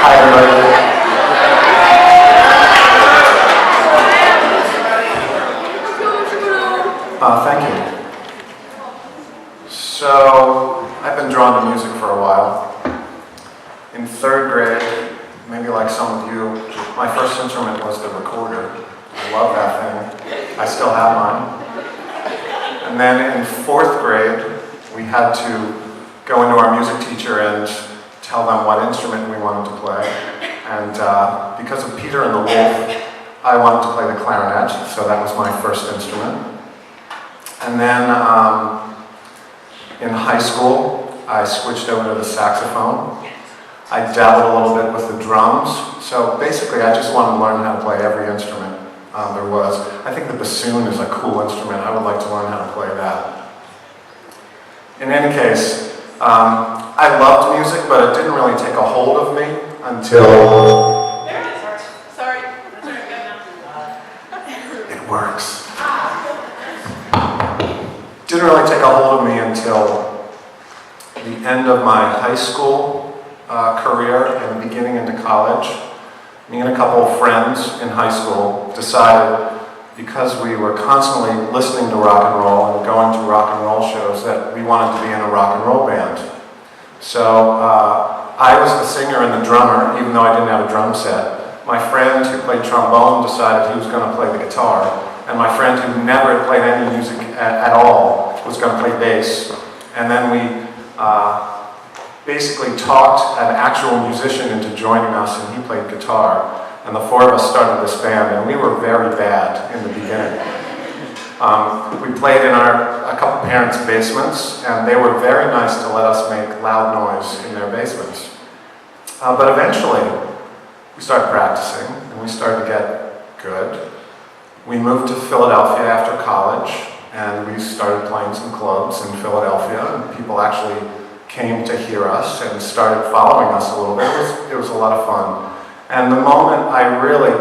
Hi, everybody. Thank you. So, I've been drawn to music for a while. In third grade, maybe like some of you, my first instrument was the recorder. I love that thing. I still have mine. And then in fourth grade, we had to go into our music teacher and tell them what instrument we wanted to play. And because of Peter and the Wolf, I wanted to play the clarinet, so that was my first instrument. And then in high school, I switched over to the saxophone. I dabbled a little bit with the drums. So basically, I just wanted to learn how to play every instrument there was. I think the bassoon is a cool instrument. I would like to learn how to play that. In any case, I loved music, but it didn't really take a hold of me until... There it is. Sorry. It works. Didn't really take a hold of me until the end of my high school career and beginning into college. Me and a couple of friends in high school decided, because we were constantly listening to rock and roll and going to rock and roll shows, that we wanted to be in a rock and roll band. So I was the singer and the drummer, even though I didn't have a drum set. My friend who played trombone decided he was going to play the guitar, and my friend who never had played any music at all was going to play bass. And then we basically talked an actual musician into joining us, and he played guitar. And the four of us started this band, and we were very bad in the beginning. We played in a couple parents' basements, and they were very nice to let us make loud noise in their basements. But eventually, we started practicing, and we started to get good. We moved to Philadelphia after college, and we started playing some clubs in Philadelphia, and people actually came to hear us and started following us a little bit. It was a lot of fun. And the moment I really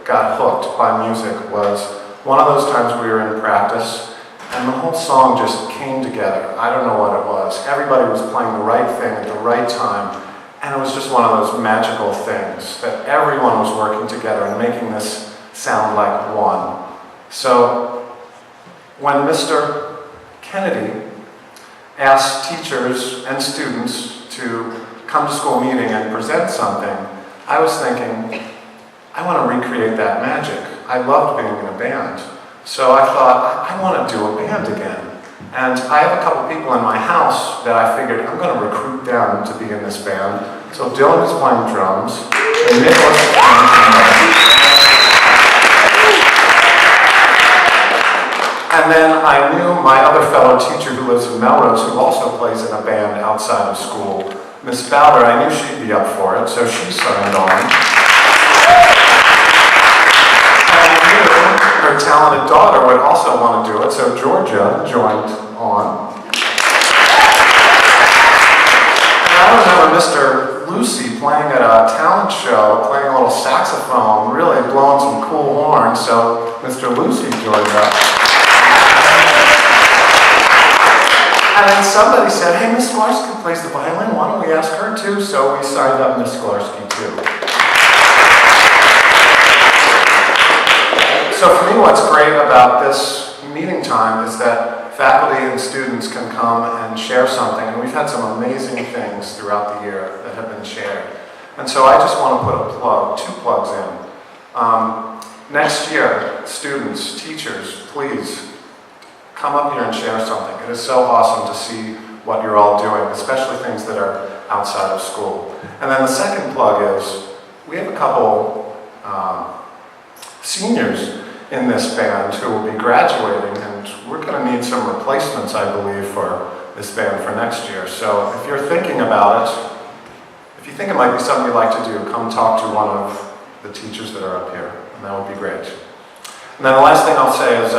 got hooked by music was one of those times we were in practice, and the whole song just came together. I don't know what it was. Everybody was playing the right thing at the right time, and it was just one of those magical things that everyone was working together and making this sound like one. So when Mr. Kennedy asked teachers and students to come to school meeting and present something, I was thinking, I want to recreate that magic. I loved being in a band. So I thought, I want to do a band again. And I have a couple people in my house that I figured I'm going to recruit them to be in this band. So Dylan is playing drums, and Nicholas is playing drums. And then I knew my other fellow teacher who lives in Melrose, who also plays in a band outside of school, Miss Bowder. I knew she'd be up for it, so she signed on. And I knew her talented daughter would also want to do it, so Georgia joined on. And I remember Mr. Lucy playing at a talent show, playing a little saxophone, really blowing some cool horns, so Mr. Lucy joined up. And then somebody said, hey, Miss Sklarski plays the violin, why don't we ask her too? So we signed up Miss Sklarski too. So for me, what's great about this meeting time is that faculty and students can come and share something, and we've had some amazing things throughout the year that have been shared. And so I just want to put a plug, 2 plugs in. Next year, students, teachers, please, come up here and share something. It is so awesome to see what you're all doing, especially things that are outside of school. And then the second plug is, we have a couple seniors in this band who will be graduating, and we're going to need some replacements, I believe, for this band for next year. So if you're thinking about it, if you think it might be something you'd like to do, come talk to one of the teachers that are up here, and that would be great. And then the last thing I'll say is,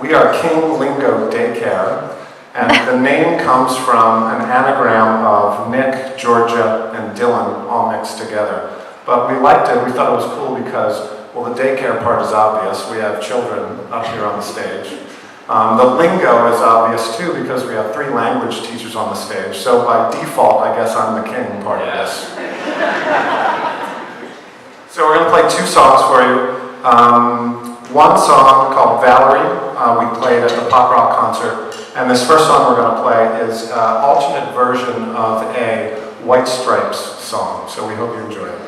we are King Lingo Daycare, and the name comes from an anagram of Nick, Georgia, and Dylan all mixed together. But we liked it, we thought it was cool because, well, the daycare part is obvious. We have children up here on the stage. The lingo is obvious too because we have 3 language teachers on the stage. So by default, I guess I'm the king part of this. So we're going to play two songs for you. One song called Valerie, we played at the pop rock concert. And this first song we're going to play is an alternate version of a White Stripes song. So we hope you enjoy it.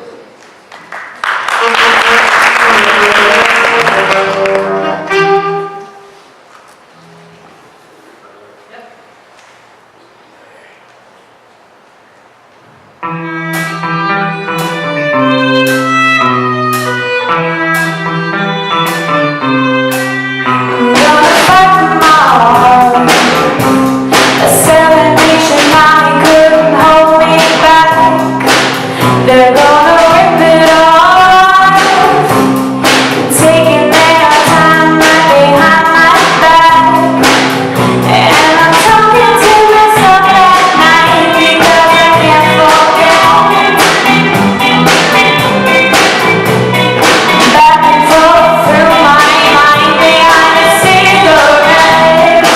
They're gonna rip it off, taking their time right behind my back. And I'm talking to myself at night because I can't forget. Back and forth through my mind behind a cigarette.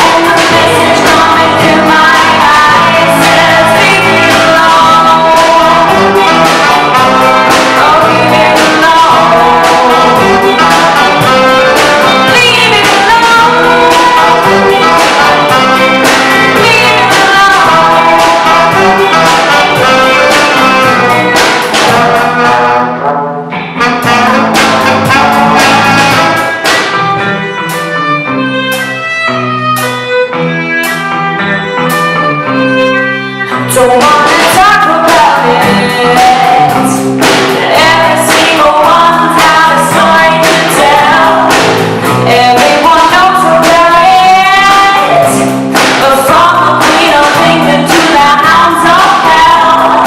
And the message coming through my eyes says, leave me alone. Oh, leave it alone. Leave it alone. Leave it Don't wanna talk about it. Every single one's got a story to tell. Everyone knows about it. But from the Queen of England to the hounds of hell.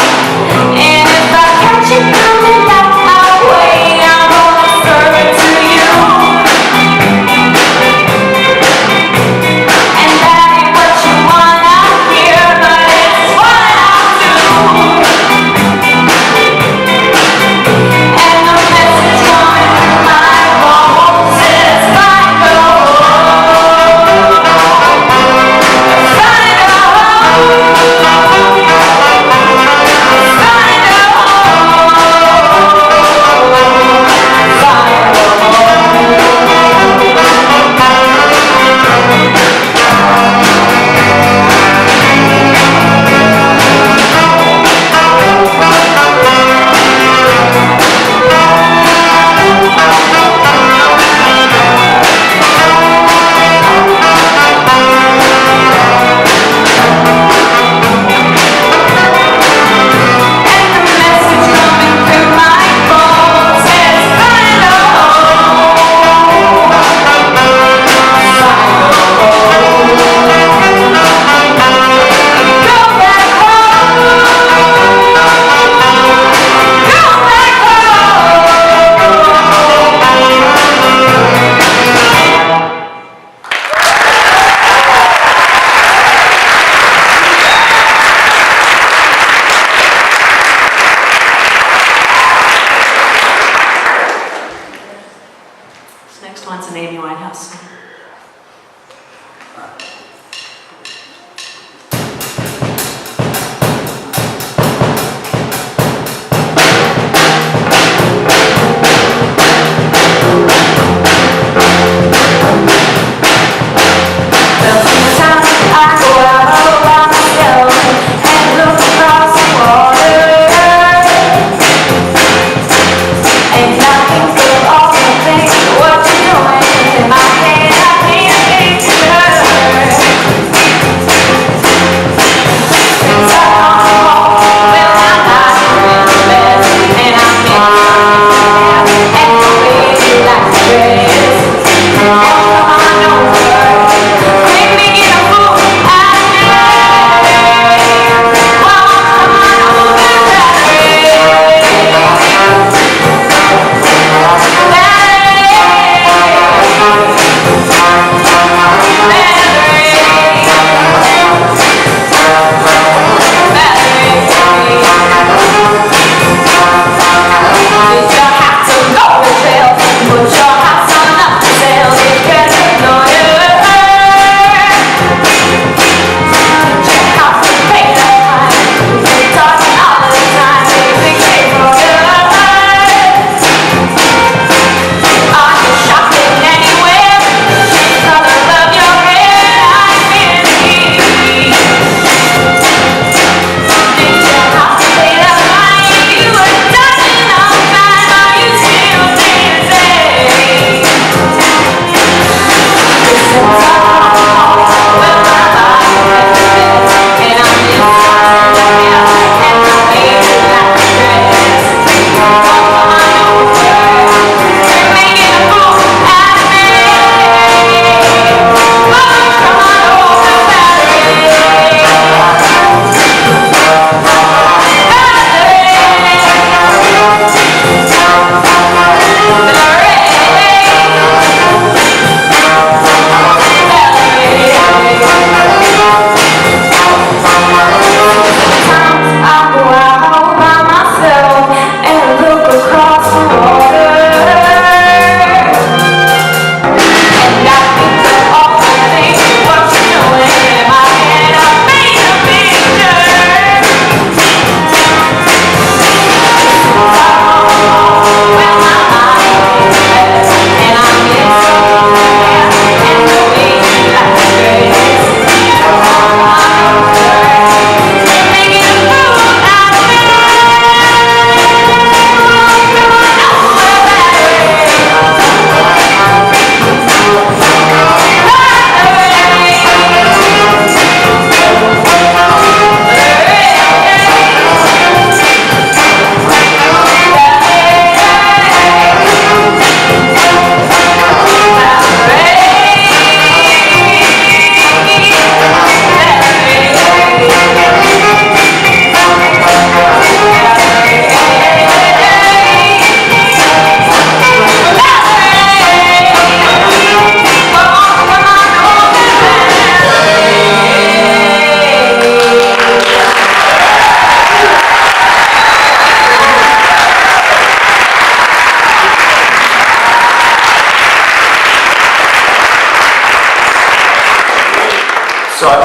And if I catch you coming back my way, I'm gonna serve it to you. And that ain't what you wanna hear, but it's what I do.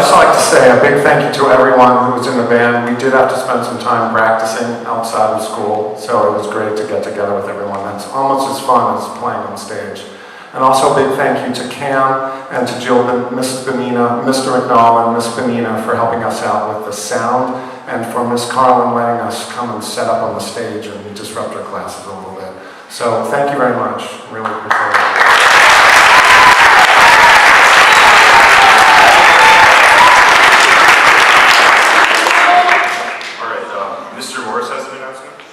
just like to say a big thank you to everyone who was in the band. We did have to spend some time practicing outside of school, so it was great to get together with everyone. That's almost as fun as playing on stage. And also a big thank you to Cam and to Jill, Mrs. Benina, Mr. McNall, and Miss Benina for helping us out with the sound, and for Miss Carlin letting us come and set up on the stage and disrupt our classes a little bit. So thank you very much. Really appreciate it. All right, Mr. Morris has an announcement.